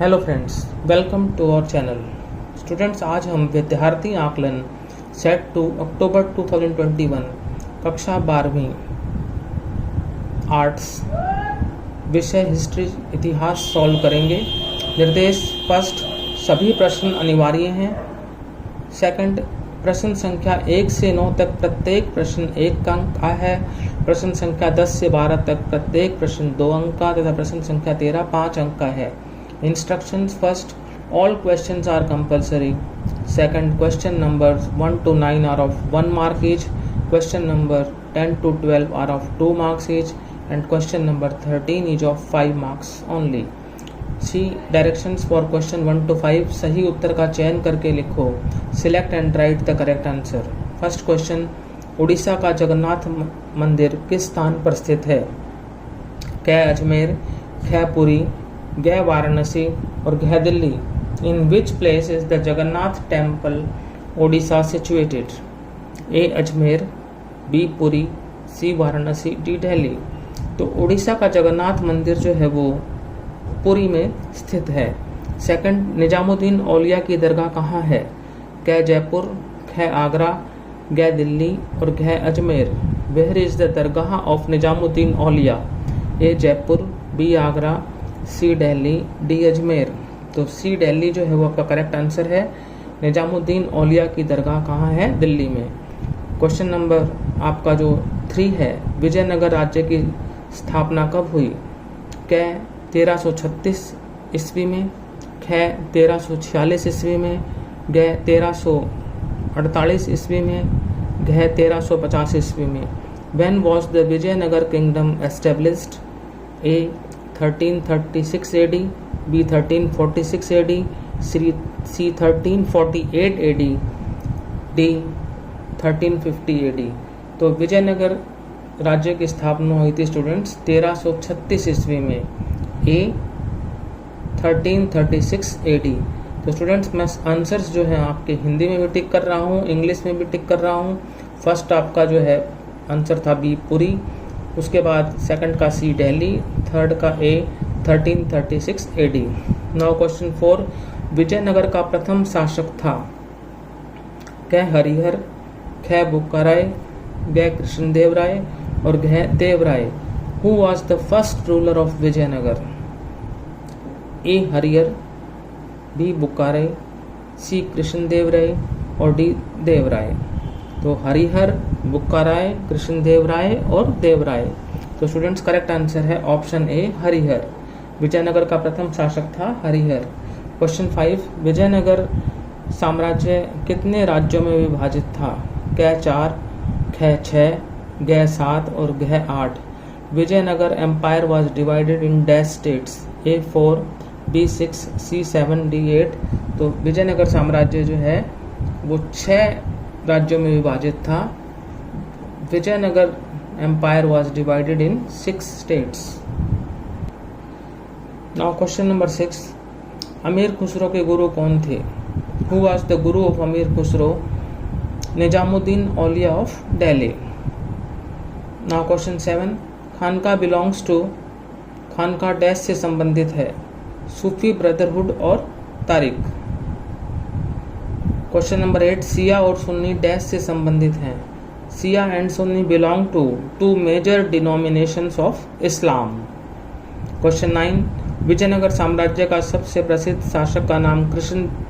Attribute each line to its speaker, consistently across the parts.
Speaker 1: Hello friends, welcome to our channel. Students, आज हम विद्यार्थी आकलन सेट 2 अक्टूबर 2021 कक्षा 12वीं आर्ट्स विषय हिस्ट्री इतिहास सॉल्व करेंगे। निर्देश: फर्स्ट, सभी प्रश्न अनिवार्य हैं। सेकंड, प्रश्न संख्या 1 से 9 तक प्रत्येक प्रश्न 1 अंक का है। प्रश्न संख्या 10 से 12 तक प्रत्येक प्रश्न 2 अंक का तथा प्रश्न संख्या 13 5 अंक का है। Instructions: first, all questions are compulsory. Second, question numbers 1 to 9 are of 1 mark each. Question number 10 to 12 are of 2 marks each, and question number 13 is of 5 marks only. See directions for question 1 to 5. सही उत्तर का चयन करके लिखो। Select and write the correct answer. First question, Orissa का जगन्नाथ मंदिर किस स्थान पर स्थित है? क अजमेर, ख पुरी, ग वाराणसी और घ Delhi. In which place is the Jagannath temple Odisha situated? A Ajmer, B Puri, C Varanasi, D Delhi. तो उड़ीसा का जगन्नाथ मंदिर जो है वो पुरी में स्थित है। सेकंड, निजामुद्दीन औलिया की दरगाह कहाँ है? क जयपुर, ख आगरा, ग दिल्ली और घ Ajmer. Where is the dargah of Nizamuddin Auliya? A Jaipur, b Agra, c Delhi, d Ajmer. तो सी दिल्ली जो है वो आपका करेक्ट आंसर है। निजामुद्दीन औलिया की दरगाह कहाँ है? दिल्ली में। क्वेश्चन नंबर आपका जो 3 है, विजयनगर राज्य की स्थापना कब हुई? क 1336 ईस्वी में, ख 1346 ईस्वी में, ग 1348 ईस्वी में, घ 1350 ईस्वी में। When was the Vijayanagara kingdom established? A 1336 AD, B 1346 AD, C 1348 AD, D 1350 AD। तो विजयनगर राज्य की स्थापना हुई थी स्टूडेंट्स 1336 ईस्वी में, A 1336 AD। तो स्टूडेंट्स, मैं आंसर्स जो हैं आपके हिंदी में भी टिक कर रहा हूँ, इंग्लिश में भी टिक कर रहा हूँ। फर्स्ट आपका जो है आंसर था बी पुरी, उसके बाद सेकंड का सी दिल्ली, थर्ड का ए 1336 AD। नाउ क्वेश्चन 4, विजयनगर का प्रथम शासक था? क हरिहर, ख बुक्काराय, ग कृष्णदेवराय और घ Devaraya. Who was the first ruler of Vijayanagara? A Harihara, B Bukkaraya, C Krishnadevaraya और डी देवराय। तो हरिहर, बुक्काराय, कृष्णदेवराय और देवराय। तो स्टूडेंट्स, करेक्ट आंसर है ऑप्शन ए हरिहर। विजयनगर का प्रथम शासक था हरिहर। क्वेश्चन 5, विजयनगर साम्राज्य कितने राज्यों में विभाजित था? क 4, ख 6, ग 7 और घ 8। Vijayanagara empire was divided in dash states? A 4, b 6, c 7, d 8। तो विजयनगर साम्राज्य जो है वो 6 राज्यों में विभाजित था। Vijayanagara empire was divided in 6 states. Now question number 6, Amir Khusro के गुरु कौन थे? Who was the guru of Amir Khusro? Nizamuddin Auliya of Delhi. Now question 7, khanqah belongs to, khanqah dash से संबंधित है? सूफी ब्रदरहुड और तारिक। क्वेश्चन नंबर 8, शिया और सुन्नी डैश से संबंधित हैं? Shia and Sunni belong to 2 major denominations of Islam. Question 9, Vijayanagara साम्राज्य का सबसे प्रसिद्ध शासक का नाम कृष्णदेव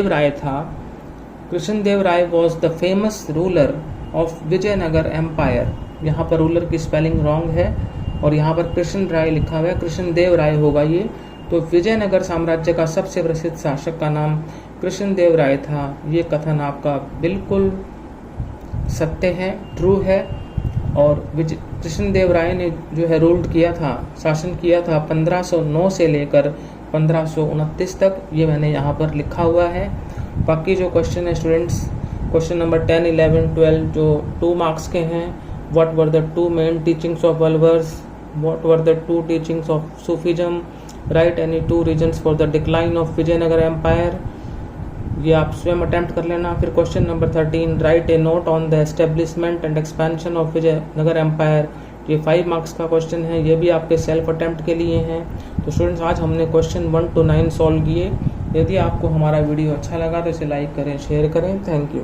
Speaker 1: राय था। Krishnadeva Raya was the famous ruler of Vijayanagara empire. यहाँ पर रूलर की स्पेलिंग रॉन्ग है और यहाँ पर कृष्ण राय लिखा हुआ है, कृष्णदेव राय होगा ये। तो विजयनगर साम्राज्य का सबसे प्रसिद्ध शासक का नाम कृष्णदेव राय था। ये कथन आपका बिल्कुल सत्य है, ट्रू है। और कृष्णदेव राय ने जो है रूल्ड किया था, शासन किया था 1509 से लेकर 1529 तक। ये मैंने यहाँ पर लिखा हुआ है। बाकी जो क्वेश्चन है स्टूडेंट्स, क्वेश्चन नंबर 10, 11, 12 जो 2 मार्क्स के हैं। What were the 2 main teachings of Alvars? What were the 2 teachings of Sufism? Write any 2 reasons for the decline of Vijayanagara empire. ये आप स्वयं अटेम्प्ट कर लेना। फिर question number 13, write a note on the establishment and expansion of Vijayanagara empire ये 5 marks का question है, ये भी आपके सेल्फ अटेम्प्ट के लिए हैं। तो स्टूडेंट्स आज हमने क्वेश्चन 1 to 9 सॉल्व किए। यदि आपको हमारा वीडियो अच्छा लगा तो इसे लाइक करें, शेयर करें। Thank you.